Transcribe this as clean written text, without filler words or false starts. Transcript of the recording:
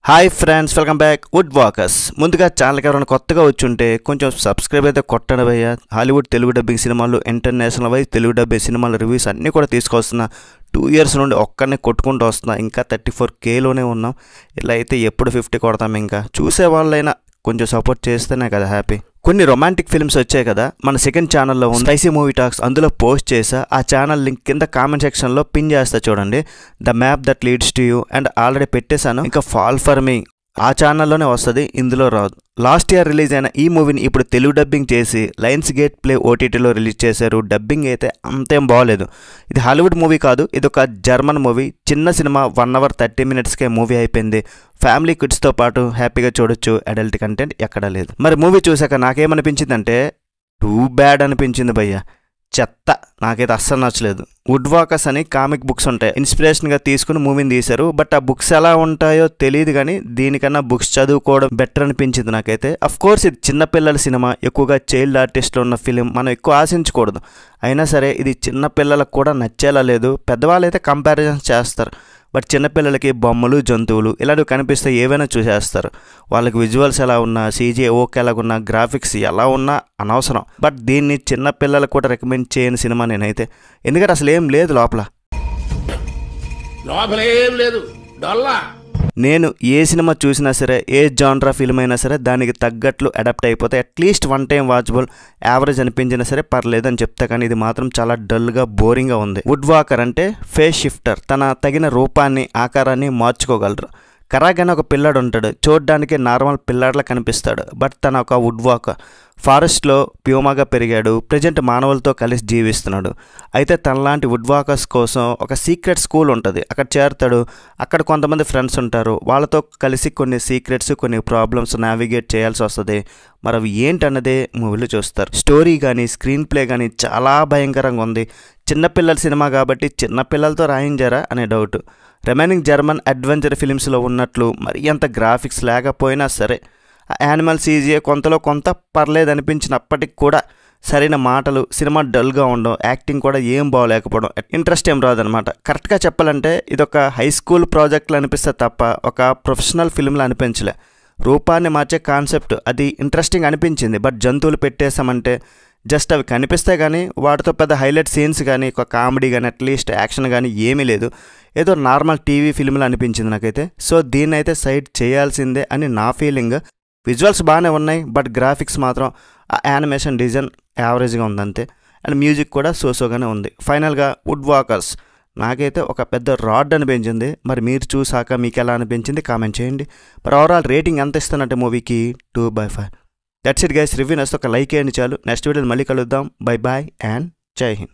Hi friends, welcome back wood walkers. ముందుగా ఛానల్కి ఎవరైనా కొత్తగా వచ్చుంటే కొంచెం సబ్స్క్రైబ్ అయితే కొట్టండి భయ్య. హాలీవుడ్ తెలుగు డబ్బింగ్ సినిమాలు, ఇంటర్నేషనల్ వైజ్ తెలుగు డబ్బింగ్ సినిమాల రివ్యూస్ అన్నీ కూడా తీసుకొస్తున్నా. 2 years నుండి ఒక్కనే కొట్టుకుంటూ వస్తున్నా. ఇంకా 34Kలోనే ఉన్నాం. ఇలా అయితే ఎప్పుడు 50 కొడతాం. ఇంకా చూసే వాళ్ళైనా కొంచెం సపోర్ట్ చేస్తేనే కదా హ్యాపీ. కొన్ని రొమాంటిక్ ఫిల్మ్స్ వచ్చాయి కదా, మన సెకండ్ ఛానల్లో ఉంది స్పైసీ మూవీ టాక్స్, అందులో పోస్ట్ చేసా. ఆ ఛానల్ లింక్ కింద కామెంట్ సెక్షన్లో పిన్ చేస్తా చూడండి. The map that leads to you and already పెట్టేశాను. ఇంకా ఫాల్ ఫర్ మీ ఆ ఛానల్లోనే వస్తుంది, ఇందులో రాదు. లాస్ట్ ఇయర్ రిలీజ్ అయిన ఈ మూవీని ఇప్పుడు తెలుగు డబ్బింగ్ చేసి లయన్స్ గేట్ ప్లే ఓటీటీలో రిలీజ్ చేశారు. డబ్బింగ్ అయితే అంతేం బాగోలేదు. ఇది హాలీవుడ్ మూవీ కాదు, ఇది ఒక జర్మన్ మూవీ. చిన్న సినిమా, 1 hour 30 minutesకే మూవీ అయిపోయింది. ఫ్యామిలీ కిడ్స్తో పాటు హ్యాపీగా చూడొచ్చు. అడల్ట్ కంటెంట్ ఎక్కడా లేదు. మరి మూవీ చూసాక నాకేమనిపించిందంటే టూ బ్యాడ్ అనిపించింది భయ్య. చెత్త, నాకైతే అస్సలు నచ్చలేదు. వుడ్ వాకర్స్ అని కామిక్ బుక్స్ ఉంటాయి, ఇన్స్పిరేషన్గా తీసుకుని మూవీని తీశారు. బట్ ఆ బుక్స్ ఎలా ఉంటాయో తెలియదు, కానీ దీనికన్నా బుక్స్ చదువుకోవడం బెటర్ అనిపించింది నాకైతే. అఫ్ కోర్స్ ఇది చిన్నపిల్లల సినిమా, ఎక్కువగా చైల్డ్ ఆర్టిస్టులు ఉన్న ఫిలిం, మనం ఎక్కువ ఆశించకూడదు. అయినా సరే ఇది చిన్నపిల్లలకు కూడా నచ్చేలా లేదు. పెద్దవాళ్ళు అయితే కంపారిజన్స్ చేస్తారు, బట్ చిన్నపిల్లలకి బొమ్మలు, జంతువులు ఇలాంటివి కనిపిస్తే ఏవైనా చూసేస్తారు. వాళ్ళకి విజువల్స్ ఎలా ఉన్నా, CGI ఓకే ఎలాగున్నా, గ్రాఫిక్స్ ఎలా ఉన్నా అనవసరం. బట్ దీన్ని చిన్నపిల్లలకు కూడా రికమెండ్ చేయని సినిమా నేనైతే. ఎందుకంటే అసలు ఏం లేదు లోపల. నేను ఏ సినిమా చూసినా సరే, ఏ జాన్రా ఫిల్మ్ అయినా సరే దానికి తగ్గట్లు అడాప్ట్ అయిపోతే అట్లీస్ట్ 1 time వాచబుల్, యావరేజ్ అనిపించినా సరే పర్లేదని చెప్తా. కానీ ఇది మాత్రం చాలా డల్గా, బోరింగ్గా ఉంది. వుడ్ వాకర్ అంటే ఫేస్ షిఫ్టర్, తన తగిన రూపాన్ని, ఆకారాన్ని మార్చుకోగలరు. కరాగ్ అని ఒక పిల్లాడు ఉంటాడు, చూడడానికి నార్మల్ పిల్లాడ్లా కనిపిస్తాడు. బట్ తన ఒక వుడ్ వాకర్, ఫారెస్ట్లో ప్యూమాగా పెరిగాడు. ప్రజెంట్ మానవులతో కలిసి జీవిస్తున్నాడు. అయితే తనలాంటి వుడ్ వాకర్స్ కోసం ఒక సీక్రెట్ స్కూల్ ఉంటుంది, అక్కడ చేరుతాడు. అక్కడ కొంతమంది ఫ్రెండ్స్ ఉంటారు, వాళ్ళతో కలిసి కొన్ని సీక్రెట్స్, కొన్ని ప్రాబ్లమ్స్ నావిగేట్ చేయాల్సి వస్తుంది. మరి అవి ఏంటన్నదే మూవీలో చూస్తారు. స్టోరీ కానీ, స్క్రీన్ ప్లే కానీ చాలా భయంకరంగా ఉంది. చిన్నపిల్లల సినిమా కాబట్టి చిన్నపిల్లలతో రాయించారా అనే డౌట్. రిమైనింగ్ జర్మన్ అడ్వెంచర్ ఫిలిమ్స్లో ఉన్నట్లు మరి అంత గ్రాఫిక్స్ లేకపోయినా సరే, యానిమల్ CGI కొంతలో కొంత పర్లేదు అనిపించినప్పటికి కూడా సరైన మాటలు, సినిమా డల్గా ఉండడం, యాక్టింగ్ కూడా ఏం బాగోలేకపోవడం, ఇంట్రెస్ట్ ఏం రాదనమాట. కరెక్ట్గా చెప్పాలంటే ఇదొక హై స్కూల్ ప్రాజెక్టులు అనిపిస్తే తప్ప ఒక ప్రొఫెషనల్ ఫిల్మ్లు అనిపించలే. రూపాన్ని మార్చే కాన్సెప్ట్ అది ఇంట్రెస్టింగ్ అనిపించింది. బట్ జంతువులు పెట్టేసామంటే జస్ట్ అవి కనిపిస్తే కానీ వాటితో పెద్ద హైలైట్ సీన్స్ కానీ, ఒక కామెడీ కానీ, అట్లీస్ట్ యాక్షన్ కానీ ఏమీ లేదు. ఏదో నార్మల్ టీవీ ఫిల్మ్లు అనిపించింది నాకైతే. సో దీన్ని అయితే సైడ్ చేయాల్సిందే అని నా ఫీలింగ్. విజువల్స్ బాగానే ఉన్నాయి, బట్ గ్రాఫిక్స్ మాత్రం, ఆ యానిమేషన్ డిజైన్ యావరేజ్గా ఉందంతే. అండ్ మ్యూజిక్ కూడా సోసోగానే ఉంది. ఫైనల్గా వుడ్ వాకర్స్ నాకైతే ఒక పెద్ద రాడ్ అనిపించింది. మరి మీరు చూసాక మీకు ఎలా అనిపించింది కామెంట్ చేయండి. మరి ఓవరాల్ రేటింగ్ ఎంత ఇస్తానంటే మూవీకి 2/5. That's it guys. రివ్యూ నచ్చితే ఒక లైక్ చేయండి చాలు. నెక్స్ట్ వీడియోలో మళ్ళీ కలుద్దాం. బై బాయ్ అండ్ జై హింద్.